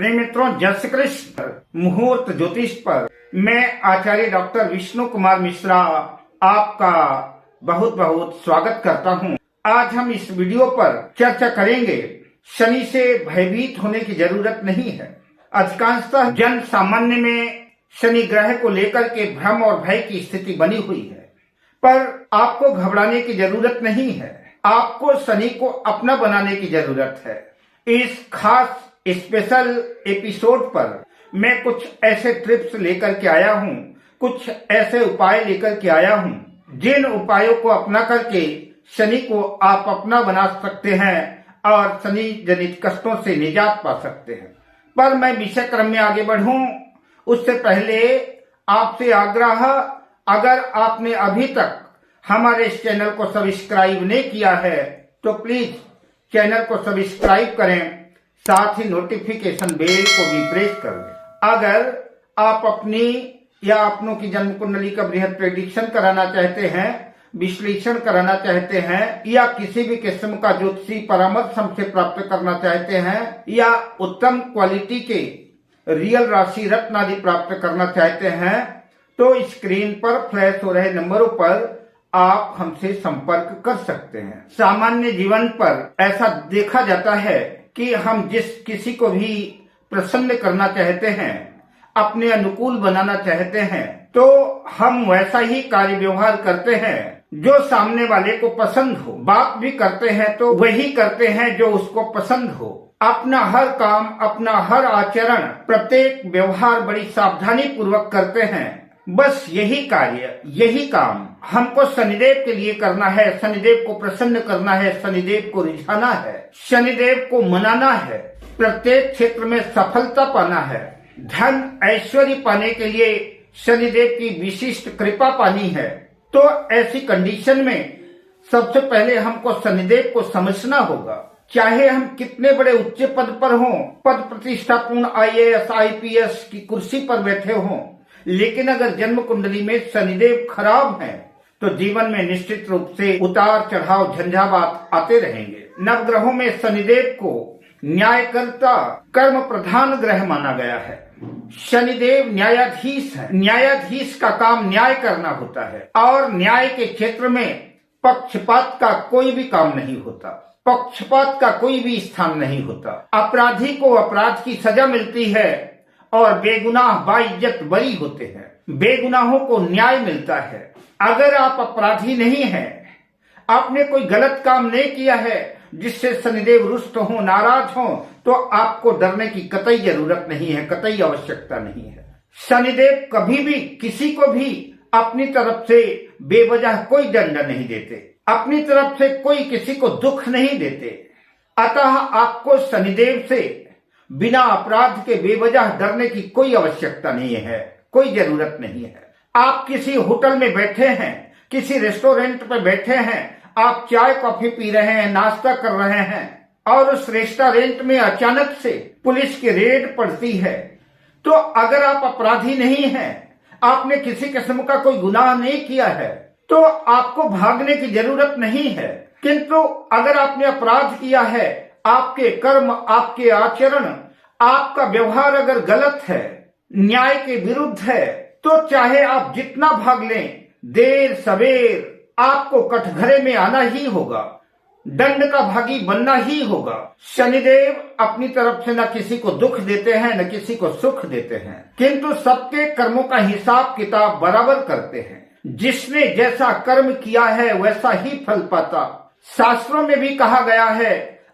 प्रिय मित्रों, जय श्री कृष्ण। मुहूर्त ज्योतिष पर मैं आचार्य डॉक्टर विष्णु कुमार मिश्रा आपका बहुत बहुत स्वागत करता हूं। आज हम इस वीडियो पर चर्चा करेंगे, शनि से भयभीत होने की जरूरत नहीं है। अधिकांशतः जन सामान्य में शनि ग्रह को लेकर के भ्रम और भय की स्थिति बनी हुई है, पर आपको घबराने की जरूरत नहीं है। आपको शनि को अपना बनाने की जरूरत है। इस खास स्पेशल एपिसोड पर मैं कुछ ऐसे टिप्स लेकर के आया हूं, कुछ ऐसे उपाय लेकर के आया हूं, जिन उपायों को अपना करके शनि को आप अपना बना सकते हैं और शनि जनित कष्टों से निजात पा सकते हैं। पर मैं विषय क्रम में आगे बढ़ूं उससे पहले आपसे आग्रह, अगर आपने अभी तक हमारे इस चैनल को सब्सक्राइब नहीं किया है तो प्लीज चैनल को सब्सक्राइब करें, साथ ही नोटिफिकेशन बेल को भी प्रेस कर दें। अगर आप अपनी या अपनों की जन्म कुंडली का बृहद प्रेडिक्शन कराना चाहते हैं, विश्लेषण कराना चाहते हैं, या किसी भी किस्म का ज्योतिषी परामर्श हमसे प्राप्त करना चाहते हैं, या उत्तम क्वालिटी के रियल राशि रत्न आदि प्राप्त करना चाहते हैं, तो स्क्रीन पर फ्लैश हो रहे नंबरों पर आप हमसे संपर्क कर सकते हैं। सामान्य जीवन पर ऐसा देखा जाता है कि हम जिस किसी को भी प्रसन्न करना चाहते हैं, अपने अनुकूल बनाना चाहते हैं, तो हम वैसा ही कार्य व्यवहार करते हैं जो सामने वाले को पसंद हो। बात भी करते हैं तो वही करते हैं जो उसको पसंद हो। अपना हर काम, अपना हर आचरण, प्रत्येक व्यवहार बड़ी सावधानी पूर्वक करते हैं। बस यही कार्य, यही काम हमको शनिदेव के लिए करना है। शनिदेव को प्रसन्न करना है, शनिदेव को रिझाना है, शनिदेव को मनाना है, प्रत्येक क्षेत्र में सफलता पाना है, धन ऐश्वर्य पाने के लिए शनिदेव की विशिष्ट कृपा पानी है। तो ऐसी कंडीशन में सबसे पहले हमको शनिदेव को समझना होगा। चाहे हम कितने बड़े उच्च पद पर हों, पद प्रतिष्ठापूर्ण IAS IPS की कुर्सी पर बैठे हों, लेकिन अगर जन्म कुंडली में शनिदेव खराब है तो जीवन में निश्चित रूप से उतार चढ़ाव झंझावात आते रहेंगे। नवग्रहों में शनिदेव को न्यायकर्ता, कर्म प्रधान ग्रह माना गया है। शनिदेव न्यायाधीश है। न्यायाधीश का काम न्याय करना होता है और न्याय के क्षेत्र में पक्षपात का कोई भी काम नहीं होता, पक्षपात का कोई भी स्थान नहीं होता। अपराधी को अपराध की सजा मिलती है और बेगुनाह बाइज्जत बरी होते हैं। बेगुनाहों को न्याय मिलता है। अगर आप अपराधी नहीं हैं, आपने कोई गलत काम नहीं किया है जिससे शनिदेव रुष्ट हो, नाराज हो, तो आपको डरने की कतई जरूरत नहीं है, कतई आवश्यकता नहीं है। शनिदेव कभी भी किसी को भी अपनी तरफ से बेवजह कोई दंड नहीं देते, अपनी तरफ से कोई किसी को दुख नहीं देते। अतः आपको शनिदेव से बिना अपराध के बेवजह डरने की कोई आवश्यकता नहीं है, कोई जरूरत नहीं है। आप किसी होटल में बैठे हैं, किसी रेस्टोरेंट में बैठे हैं, आप चाय कॉफी पी रहे हैं, नाश्ता कर रहे हैं, और उस रेस्टोरेंट में अचानक से पुलिस की रेड पड़ती है, तो अगर आप अपराधी नहीं हैं, आपने किसी किस्म का कोई गुनाह नहीं किया है, तो आपको भागने की जरूरत नहीं है। किंतु अगर आपने अपराध किया है, आपके कर्म, आपके आचरण, आपका व्यवहार अगर गलत है, न्याय के विरुद्ध है, तो चाहे आप जितना भाग लें, देर सवेर आपको कटघरे में आना ही होगा, दंड का भागी बनना ही होगा। शनिदेव अपनी तरफ से न किसी को दुख देते हैं, न किसी को सुख देते हैं, किंतु सबके कर्मों का हिसाब किताब बराबर करते हैं। जिसने जैसा कर्म किया है वैसा ही फल पाता। शास्त्रों में भी कहा गया है,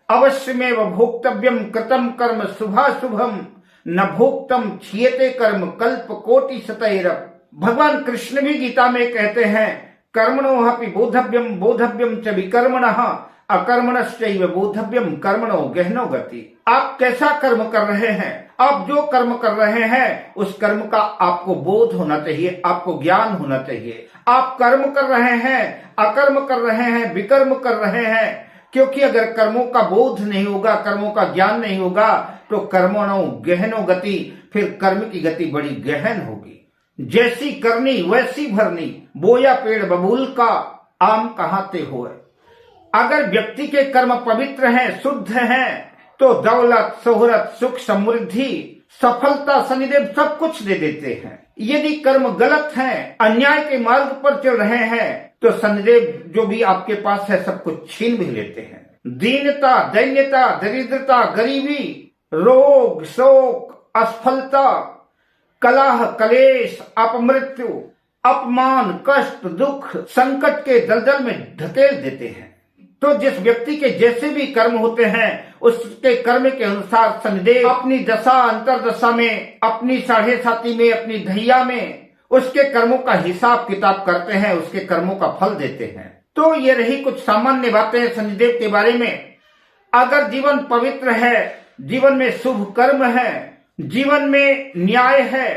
अवश्यमेव भोक्तव्यम कृतम कर्म शुभाशुभम न भोक्तम क्षीयते कर्म कल्प कोटि शतैरप। भगवान कृष्ण भी गीता में कहते हैं, कर्मणोऽपि बोधव्यम बोधव्यम च विकर्मणः अकर्मणश्चैव बोधव्यम कर्मणो गहनो गति। आप कैसा कर्म कर रहे हैं, आप जो कर्म कर रहे हैं उस कर्म का आपको बोध होना चाहिए, आपको ज्ञान होना चाहिए। आप कर्म कर रहे हैं, अकर्म कर रहे हैं, विकर्म कर रहे हैं, क्योंकि अगर कर्मों का बोध नहीं होगा, कर्मों का ज्ञान नहीं होगा, तो कर्मणो गहनो गति, फिर कर्म की गति बड़ी गहन होगी। जैसी करनी वैसी भरनी, बोया पेड़ बबूल का, आम कहाँ ते होए। अगर व्यक्ति के कर्म पवित्र हैं, शुद्ध हैं, तो दौलत, शोहरत, सुख, समृद्धि, सफलता शनिदेव सब कुछ दे देते हैं। यदि कर्म गलत है, अन्याय के मार्ग पर चल रहे हैं, तो शनिदेव जो भी आपके पास है सब कुछ छीन भी लेते हैं। दीनता, दैन्यता, दरिद्रता, गरीबी, रोग, शोक, असफलता, कलह, कलेश, अपमृत्यु, अपमान, कष्ट, दुख, संकट के दलदल में ढकेल देते हैं। तो जिस व्यक्ति के जैसे भी कर्म होते हैं, उसके कर्म के अनुसार शनिदेव अपनी दशा अंतरदशा में, अपनी साढ़े साती में, अपनी ढैया में उसके कर्मों का हिसाब किताब करते हैं, उसके कर्मों का फल देते हैं। तो ये रही कुछ सामान्य बातें शनिदेव के बारे में। अगर जीवन पवित्र है, जीवन में शुभ कर्म है, जीवन में न्याय है,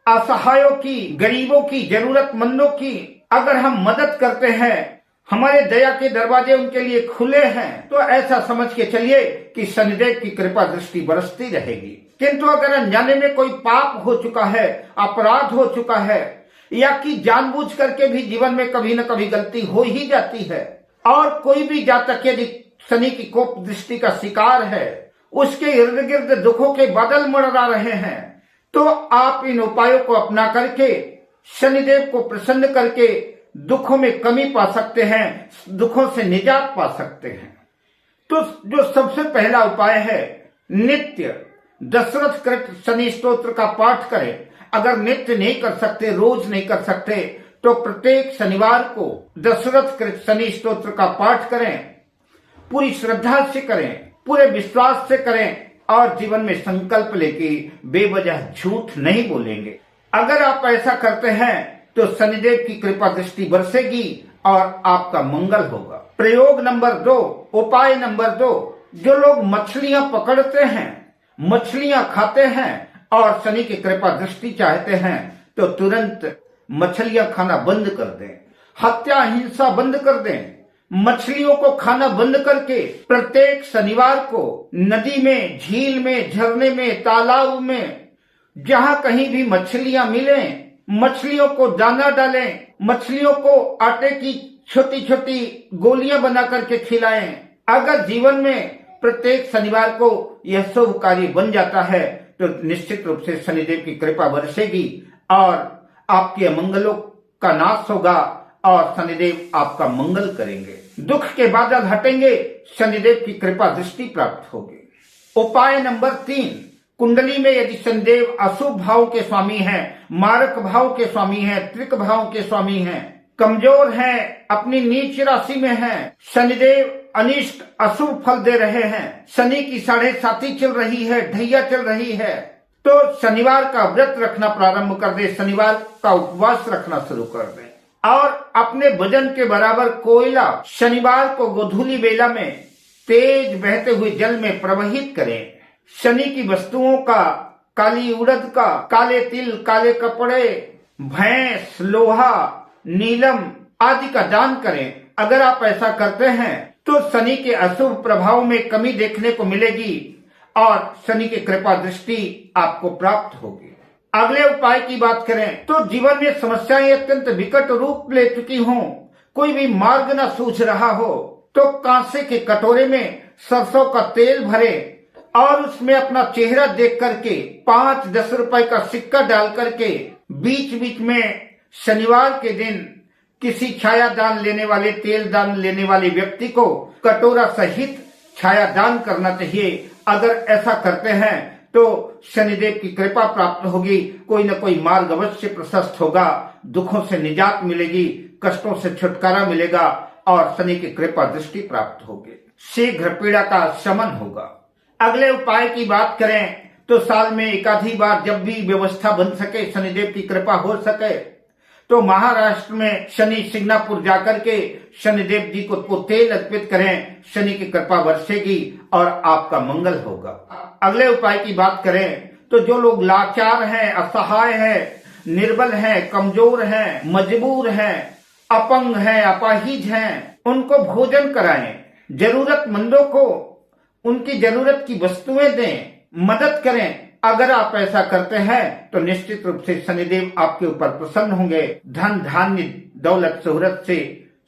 असहायों की, गरीबों की, जरूरतमंदों की अगर हम मदद करते हैं, हमारे दया के दरवाजे उनके लिए खुले हैं, तो ऐसा समझ के चलिए कि शनिदेव की कृपा दृष्टि बरसती रहेगी। किंतु अगर अनजाने में कोई पाप हो चुका है, अपराध हो चुका है, या कि जानबूझ करके भी जीवन में कभी न कभी गलती हो ही जाती है, और कोई भी जातक यदि शनि की कोप दृष्टि का शिकार है, उसके इर्द गिर्द दुखों के बादल मंडरा रहे हैं, तो आप इन उपायों को अपना करके शनिदेव को प्रसन्न करके दुखों में कमी पा सकते हैं, दुखों से निजात पा सकते हैं। तो जो सबसे पहला उपाय है, नित्य दशरथ कृत शनि स्तोत्र का पाठ करें। अगर नित्य नहीं कर सकते, रोज नहीं कर सकते, तो प्रत्येक शनिवार को दशरथ कृत शनि स्तोत्र का पाठ करें। पूरी श्रद्धा से करें, पूरे विश्वास से करें, और जीवन में संकल्प लेके बेवजह झूठ नहीं बोलेंगे। अगर आप ऐसा करते हैं तो शनिदेव की कृपा दृष्टि बरसेगी और आपका मंगल होगा। प्रयोग नंबर 2, उपाय नंबर 2, जो लोग मछलियां पकड़ते हैं, मछलियां खाते हैं और शनि की कृपा दृष्टि चाहते हैं, तो तुरंत मछलियां खाना बंद कर दें, हत्या हिंसा बंद कर दें। मछलियों को खाना बंद करके प्रत्येक शनिवार को नदी में, झील में, झरने में, तालाब में, जहां कहीं भी मछलियां मिलें, मछलियों को दाना डालें, मछलियों को आटे की छोटी छोटी गोलियां बना करके खिलाएं। अगर जीवन में प्रत्येक शनिवार को यह शुभ कार्य बन जाता है, तो निश्चित रूप से शनिदेव की कृपा बरसेगी और आपके अमंगलों का नाश होगा और शनिदेव आपका मंगल करेंगे। दुख के बादल हटेंगे, शनिदेव की कृपा दृष्टि प्राप्त होगी। उपाय नंबर 3, कुंडली में यदि शनिदेव अशुभ भाव के स्वामी हैं, मारक भाव के स्वामी हैं, त्रिक भाव के स्वामी हैं, कमजोर हैं, अपनी नीच राशि में हैं, शनिदेव अनिष्ट अशुभ फल दे रहे हैं, शनि की साढ़े साती चल रही है, ढैया चल रही है, तो शनिवार का व्रत रखना प्रारंभ कर दे, शनिवार का उपवास रखना शुरू कर दे और अपने वजन के बराबर कोयला शनिवार को गोधूली बेला में तेज बहते हुए जल में प्रवाहित करें। शनि की वस्तुओं का, काली उड़द का, काले तिल, काले कपड़े, भैंस, लोहा, नीलम आदि का दान करें। अगर आप ऐसा करते हैं तो शनि के अशुभ प्रभाव में कमी देखने को मिलेगी और शनि की कृपा दृष्टि आपको प्राप्त होगी। अगले उपाय की बात करें तो जीवन में समस्याएं अत्यंत विकट रूप ले चुकी हों, कोई भी मार्ग न सूझ रहा हो, तो कांसे के कटोरे में सरसों का तेल भरे और उसमें अपना चेहरा देख करके 5-10 रुपए का सिक्का डाल करके बीच बीच में शनिवार के दिन किसी छाया दान लेने वाले, तेल दान लेने वाले व्यक्ति को कटोरा सहित छाया दान करना चाहिए। अगर ऐसा करते हैं तो शनिदेव की कृपा प्राप्त होगी, कोई न कोई मार्ग अवश्य प्रशस्त होगा, दुखों से निजात मिलेगी, कष्टों से छुटकारा मिलेगा और शनि की कृपा दृष्टि प्राप्त होगी, शीघ्र पीड़ा का शमन होगा। अगले उपाय की बात करें तो साल में एकाधी बार जब भी व्यवस्था बन सके, शनिदेव की कृपा हो सके, तो महाराष्ट्र में शनि सिंगनापुर जाकर के शनिदेव जी को तेल अर्पित करें, शनि की कृपा बरसेगी और आपका मंगल होगा। अगले उपाय की बात करें तो जो लोग लाचार हैं, असहाय हैं, निर्बल हैं, कमजोर हैं, मजबूर हैं, अपंग हैं, अपाहिज हैं, उनको भोजन कराएं, जरूरतमंदों को उनकी जरूरत की वस्तुएं दें, मदद करें। अगर आप ऐसा करते हैं तो निश्चित रूप से शनिदेव आपके ऊपर प्रसन्न होंगे, धन धान्य दौलत शोहरत से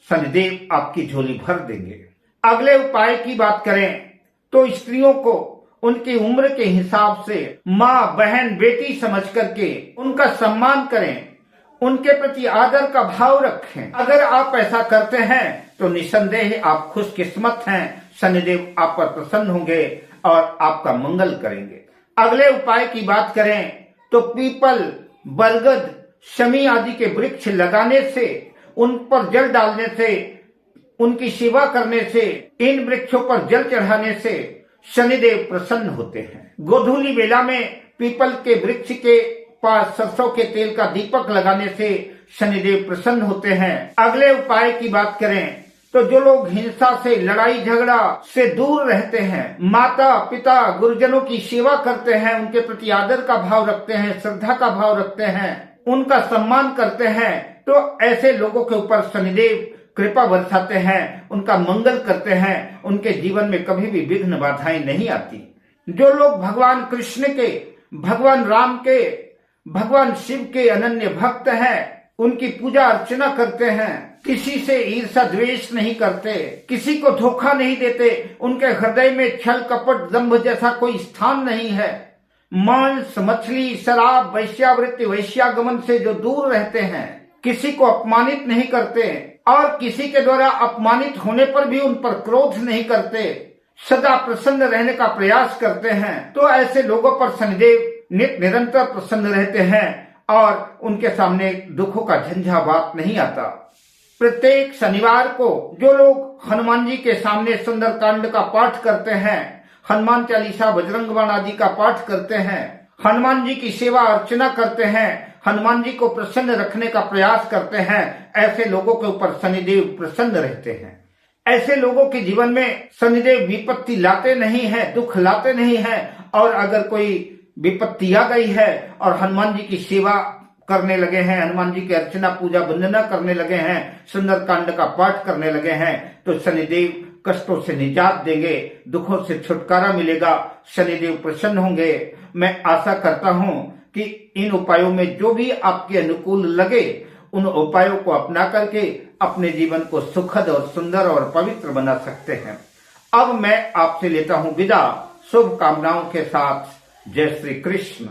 शनिदेव आपकी झोली भर देंगे। अगले उपाय की बात करें तो स्त्रियों को उनकी उम्र के हिसाब से माँ, बहन, बेटी समझ करके उनका सम्मान करें, उनके प्रति आदर का भाव रखें। अगर आप ऐसा करते हैं तो निसंदेह आप खुशकिस्मत हैं। शनिदेव आप पर प्रसन्न होंगे और आपका मंगल करेंगे। अगले उपाय की बात करें तो पीपल, बरगद, शमी आदि के वृक्ष लगाने से, उन पर जल डालने से, उनकी सेवा करने से, इन वृक्षों पर जल चढ़ाने से शनिदेव प्रसन्न होते हैं। गोधूली बेला में पीपल के वृक्ष के पास सरसों के तेल का दीपक लगाने से शनिदेव प्रसन्न होते हैं। अगले उपाय की बात करें तो जो लोग हिंसा से, लड़ाई झगड़ा से दूर रहते हैं, माता पिता गुरुजनों की सेवा करते हैं, उनके प्रति आदर का भाव रखते हैं, श्रद्धा का भाव रखते हैं, उनका सम्मान करते हैं, तो ऐसे लोगों के ऊपर शनिदेव कृपा बरसाते हैं, उनका मंगल करते हैं, उनके जीवन में कभी भी विघ्न बाधाएं नहीं आती। जो लोग भगवान कृष्ण के, भगवान राम के, भगवान शिव के अनन्य भक्त हैं, उनकी पूजा अर्चना करते हैं, किसी से ईर्ष्या द्वेष नहीं करते, किसी को धोखा नहीं देते, उनके हृदय में छल कपट दंभ जैसा कोई स्थान नहीं है, मांस, मछली, शराब, वैश्यावृत्ति, वैश्यागमन से जो दूर रहते हैं, किसी को अपमानित नहीं करते और किसी के द्वारा अपमानित होने पर भी उन पर क्रोध नहीं करते, सदा प्रसन्न रहने का प्रयास करते हैं, तो ऐसे लोगों पर शनिदेव निरंतर प्रसन्न रहते हैं और उनके सामने दुखों का झंझावात नहीं आता। प्रत्येक शनिवार को जो लोग हनुमान जी के सामने सुंदरकांड का पाठ करते हैं, हनुमान चालीसा, बजरंग बाण आदि का पाठ करते हैं, हनुमान जी की सेवा अर्चना करते हैं, हनुमान जी को प्रसन्न रखने का प्रयास करते हैं, ऐसे लोगों के ऊपर शनिदेव प्रसन्न रहते हैं। ऐसे लोगों के जीवन में शनिदेव विपत्ति लाते नहीं है, दुख लाते नहीं है, और अगर कोई विपत्ति आ गई है और हनुमान जी की सेवा करने लगे हैं, हनुमान जी की अर्चना पूजा वंदना करने लगे हैं, सुंदरकांड का पाठ करने लगे हैं, तो शनिदेव कष्टों से निजात देंगे, दुखों से छुटकारा मिलेगा, शनिदेव प्रसन्न होंगे। मैं आशा करता हूं कि इन उपायों में जो भी आपके अनुकूल लगे, उन उपायों को अपना करके अपने जीवन को सुखद और सुंदर और पवित्र बना सकते हैं। अब मैं आपसे लेता हूं विदा, शुभकामनाओं के साथ। जय श्री कृष्ण।